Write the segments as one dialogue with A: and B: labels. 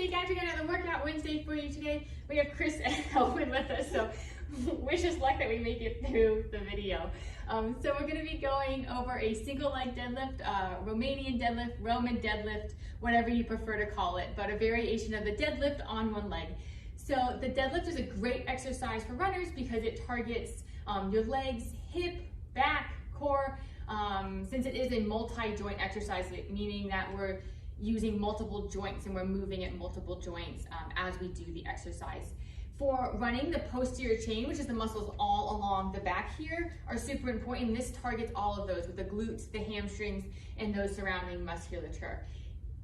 A: Wednesday, guys. We got another workout Wednesday for you today. We have Chris and Elvin with us, so wish us luck that we make it through the video. So we're going to be going over a single leg deadlift, Romanian deadlift, Roman deadlift, whatever you prefer to call it, but a variation of the deadlift on one leg. So the deadlift is a great exercise for runners because it targets your legs, hip, back, core, since it is a multi-joint exercise, meaning that we're using multiple joints and we're moving at multiple joints as we do the exercise. For running, the posterior chain, which is the muscles all along the back here, are super important. This targets all of those with the glutes, the hamstrings, and those surrounding musculature.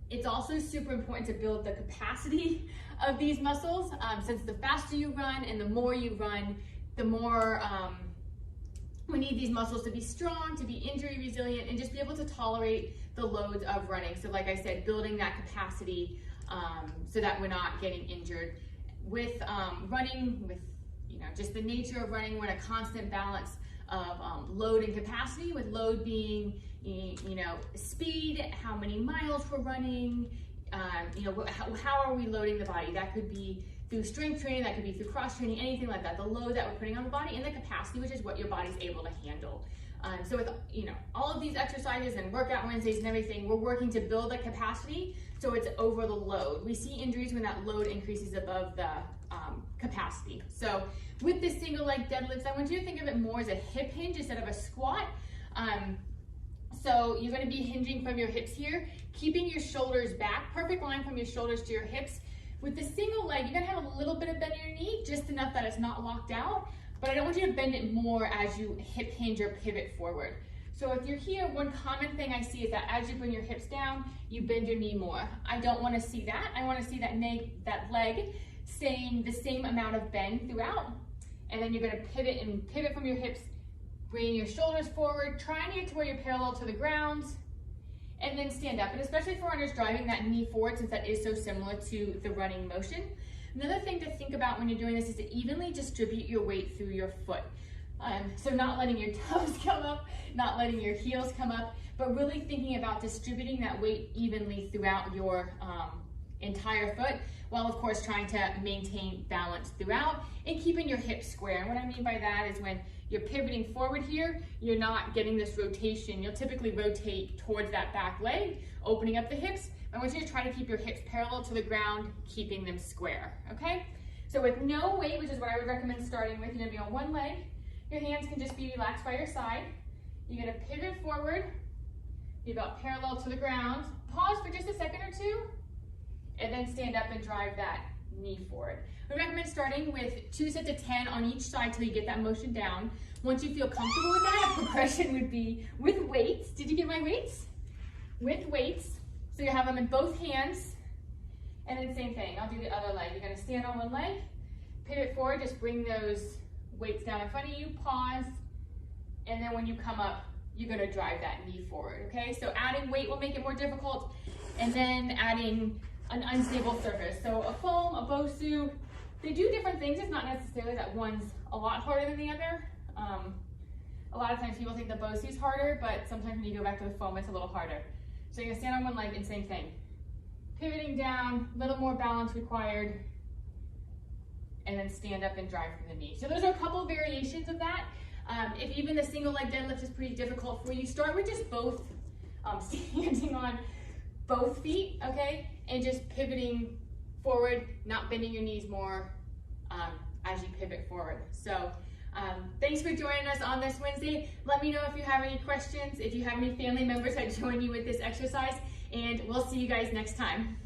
A: It's also super important to build the capacity of these muscles, since the faster you run and the more you run, the more we need these muscles to be strong, to be injury resilient, and just be able to tolerate the loads of running. So like I said, building that capacity so that we're not getting injured. With running, with just the nature of running, we're in a constant balance of load and capacity, with load being speed, how many miles we're running, how are we loading the body. That could be through strength training, that could be through cross training, anything like that. The load that we're putting on the body, and the capacity, which is what your body's able to handle. So with all of these exercises and workout Wednesdays and everything, we're working to build the capacity so it's over the load. We see injuries when that load increases above the capacity. So with this single leg deadlifts, I want you to think of it more as a hip hinge instead of a squat. So you're going to be hinging from your hips here, keeping your shoulders back, perfect line from your shoulders to your hips. With the single leg, you're going to have a little bit of bend in your knee, just enough that it's not locked out, but I don't want you to bend it more as you hip hinge or pivot forward. So if you're here, one common thing I see is that as you bring your hips down, you bend your knee more. I don't want to see that. I want to see that leg staying the same amount of bend throughout. And then you're going to pivot from your hips, bring your shoulders forward, try and get to where you're parallel to the ground, and then stand up. And especially for runners, driving that knee forward, since that is so similar to the running motion. Another thing to think about when you're doing this is to evenly distribute your weight through your foot. So not letting your toes come up, not letting your heels come up, but really thinking about distributing that weight evenly throughout your entire foot, while of course trying to maintain balance throughout and keeping your hips square. And what I mean by that is when you're pivoting forward here, you're not getting this rotation. You'll typically rotate towards that back leg, opening up the hips. I want you to try to keep your hips parallel to the ground, keeping them square, okay? So with no weight, which is what I would recommend starting with, you're gonna be on one leg. Your hands can just be relaxed by your side. You're gonna pivot forward, be about parallel to the ground. Pause for just a second or two, and then stand up and drive that knee forward. We recommend starting with 2 sets of 10 on each side till you get that motion down. Once you feel comfortable with that, a progression would be with weights. Did you get my weights? With weights. So you have them in both hands, and then same thing. I'll do the other leg. You're gonna stand on one leg, pivot forward, just bring those weights down in front of you, pause, and then when you come up, you're gonna drive that knee forward, okay? So adding weight will make it more difficult, and then adding an unstable surface. So a foam, a Bosu, they do different things. It's not necessarily that one's a lot harder than the other. A lot of times people think the Bosu's harder, but sometimes when you go back to the foam, it's a little harder. So you're gonna stand on one leg and same thing. Pivoting down, a little more balance required, and then stand up and drive from the knee. So those are a couple of variations of that. If even the single leg deadlift is pretty difficult for you, start with just both, standing on both feet, okay? And just pivoting forward, not bending your knees more as you pivot forward. So thanks for joining us on this Wednesday. Let me know if you have any questions, if you have any family members that join you with this exercise, and we'll see you guys next time.